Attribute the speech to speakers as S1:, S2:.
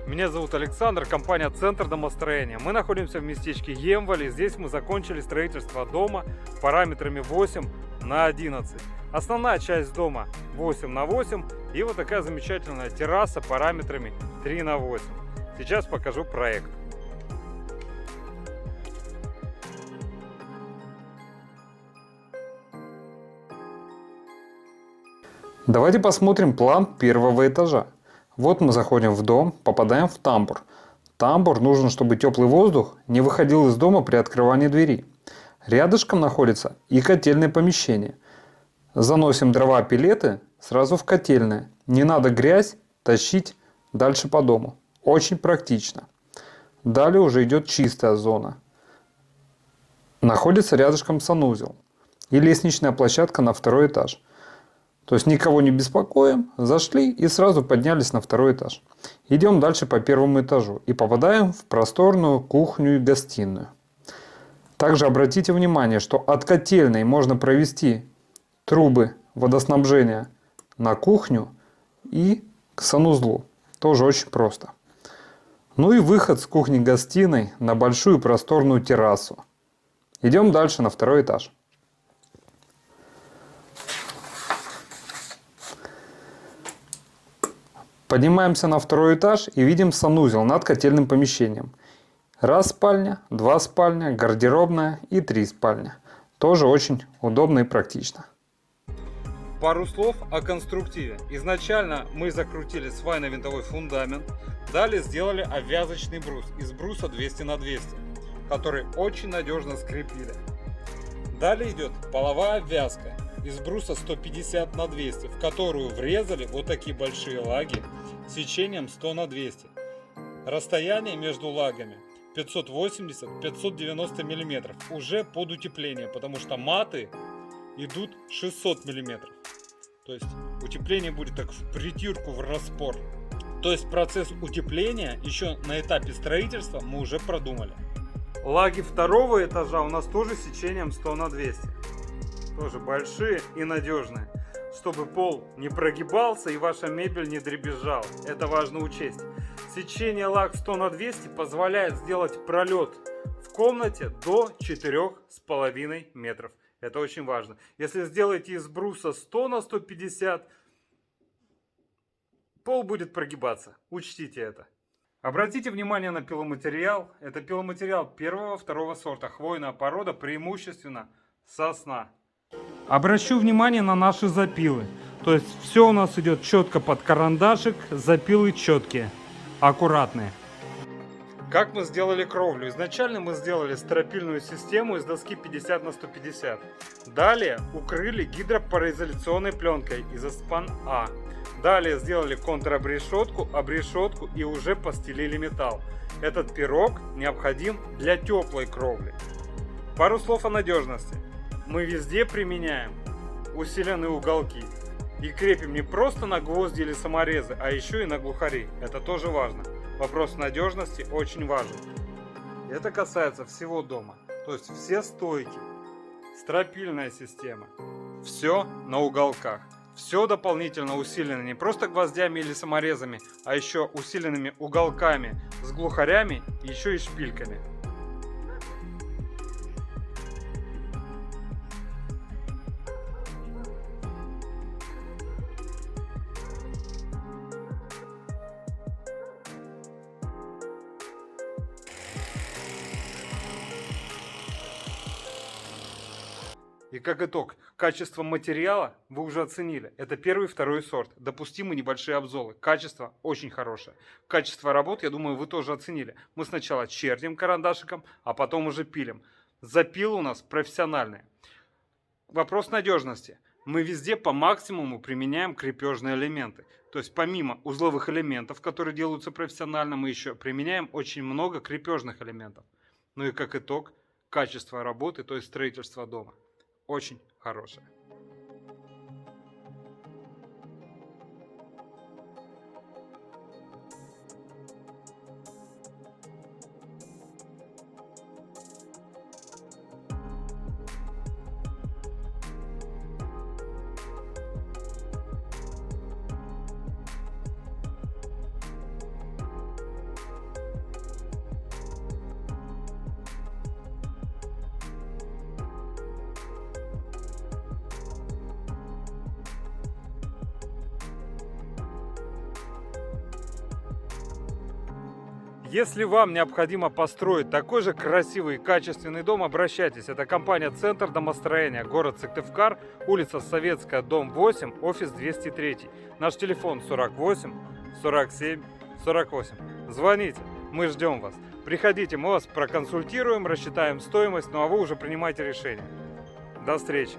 S1: Меня зовут Александр, компания «Центр домостроения». Мы находимся в местечке Емвали. Здесь мы закончили строительство дома параметрами 8 на 11. Основная часть дома 8 на 8 и вот такая замечательная терраса параметрами 3 на 8. Сейчас покажу проект.
S2: Давайте посмотрим план первого этажа. Вот мы заходим в дом, попадаем в тамбур. Тамбур нужен, чтобы теплый воздух не выходил из дома при открывании двери. Рядышком находится и котельное помещение. Заносим дрова, пелеты сразу в котельное. Не надо грязь тащить дальше по дому. Очень практично. Далее уже идет чистая зона. Находится рядышком санузел и лестничная площадка на второй этаж. То есть никого не беспокоим, зашли и сразу поднялись на второй этаж. Идем дальше по первому этажу и попадаем в просторную кухню и гостиную. Также обратите внимание, что от котельной можно провести трубы водоснабжения на кухню и к санузлу. Тоже очень просто. Ну и выход с кухни-гостиной на большую просторную террасу. Идем дальше на второй этаж. Поднимаемся на второй этаж и видим санузел над котельным помещением. 1 спальня, 2 спальня, гардеробная и 3 спальня. Тоже очень удобно и практично.
S1: Пару слов о конструктиве. Изначально мы закрутили свайно-винтовой фундамент. Далее сделали обвязочный брус из бруса 200 на 200, который очень надежно скрепили. Далее идет половая обвязка из бруса 150 на 200, в которую врезали вот такие большие лаги сечением 100 на 200. Расстояние между лагами 580-590 мм уже под утепление, потому что маты идут 600 мм. То есть утепление будет так в притирку, в распор. То есть процесс утепления еще на этапе строительства мы уже продумали. Лаги второго этажа у нас тоже сечением 100 на 200. Тоже большие и надежные, чтобы пол не прогибался и ваша мебель не дребезжала. Это важно учесть. Сечение лаг 100 на 200 позволяет сделать пролет в комнате до 4,5 метров. Это очень важно. Если сделаете из бруса 100 на 150, пол будет прогибаться. Учтите это. Обратите внимание на пиломатериал. Это пиломатериал первого-второго сорта. Хвойная порода, преимущественно сосна. Обращу внимание на наши запилы. То есть все у нас идет четко под карандашик, запилы четкие, аккуратные. Как мы сделали кровлю? Изначально мы сделали стропильную систему из доски 50 на 150. Далее укрыли гидропароизоляционной пленкой из Испан А. Далее сделали контробрешетку, обрешетку и уже постелили металл. Этот пирог необходим для теплой кровли. Пару слов о надежности. Мы везде применяем усиленные уголки и крепим не просто на гвозди или саморезы, а еще и на глухари. Это тоже важно. Вопрос надежности очень важен. Это касается всего дома. То есть все стойки, стропильная система, все на уголках. Все дополнительно усилено не просто гвоздями или саморезами, а еще усиленными уголками с глухарями, еще и шпильками. И как итог, качество материала вы уже оценили. Это первый и второй сорт. Допустимы небольшие обзолы. Качество очень хорошее. Качество работы, я думаю, вы тоже оценили. Мы сначала чертим карандашиком, а потом уже пилим. Запилы у нас профессиональные. Вопрос надежности. Мы везде по максимуму применяем крепежные элементы. То есть помимо узловых элементов, которые делаются профессионально, мы еще применяем очень много крепежных элементов. Ну и как итог, качество работы, то есть строительство дома. Очень хорошая. Если вам необходимо построить такой же красивый и качественный дом, обращайтесь. Это компания «Центр домостроения», город Сыктывкар, улица Советская, дом 8, офис 203. Наш телефон 48 47 48. Звоните, мы ждем вас. Приходите, мы вас проконсультируем, рассчитаем стоимость, ну а вы уже принимайте решение. До встречи.